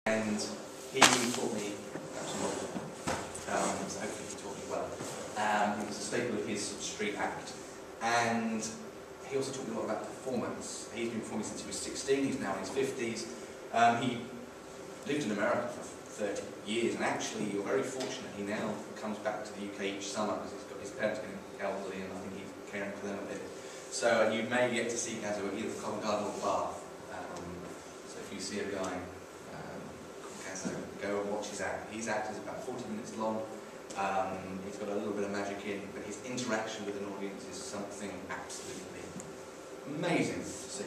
And he taught me actually so hopefully he taught me well. It was a staple of his street act. And he also taught me a lot about performance. He's been performing since he was 16, he's now in his 50s. He lived in America for 30 years, and actually you're very fortunate. He now comes back to the UK each summer because he's got his parents getting elderly, and I think he's caring for them a bit. So you may get to see Gazzo at either Covent Garden or Bath. So if you see a guy called Gazzo, go and watch his act. His act is about 40 minutes long. He's got a little bit of magic in, but his interaction with an audience is something absolutely amazing to see.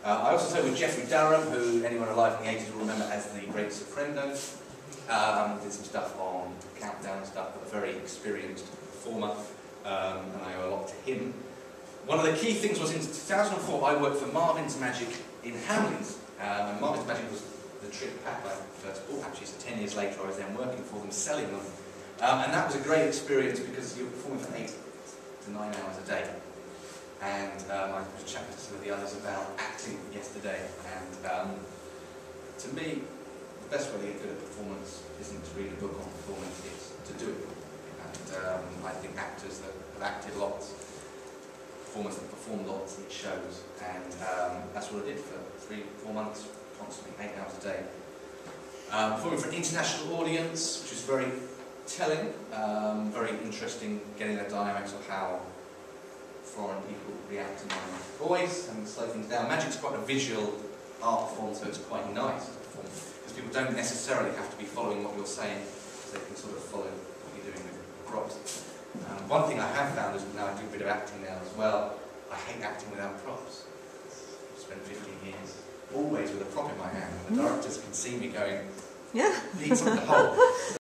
I also played with Jeffrey Durham, who anyone alive in the 80s will remember as the Great Soprendo. Did some stuff on Countdown and stuff, but a very experienced performer, and I owe a lot to him. One of the key things was in 2004 I worked for Marvin's Magic in Hamleys, and Marvin's Magic was the trick pack I first bought actually, so 10 years later I was then working for them, selling them. And that was a great experience because you're performing for 8 to 9 hours a day. And I was chatting to some of the others about acting yesterday, and to me, the best way to get good at performance isn't to read a book on performance, it's to do it. And I think actors that have acted lots, performers that perform lots, it shows. And that's what I did for 3-4 months, constantly 8 hours a day. Performing for an international audience, which was very telling, very interesting, getting the dynamics of how foreign people react to my voice and slow things down. Magic's quite a visual art form, so it's quite nice to perform, because people don't necessarily have to be following what you're saying, so they can sort of follow what you're doing with props. One thing I have found is, now I do a bit of acting now as well, I hate acting without props. I've spent 15 years always with a prop in my hand, and the directors can see me going, yeah, leads on the whole.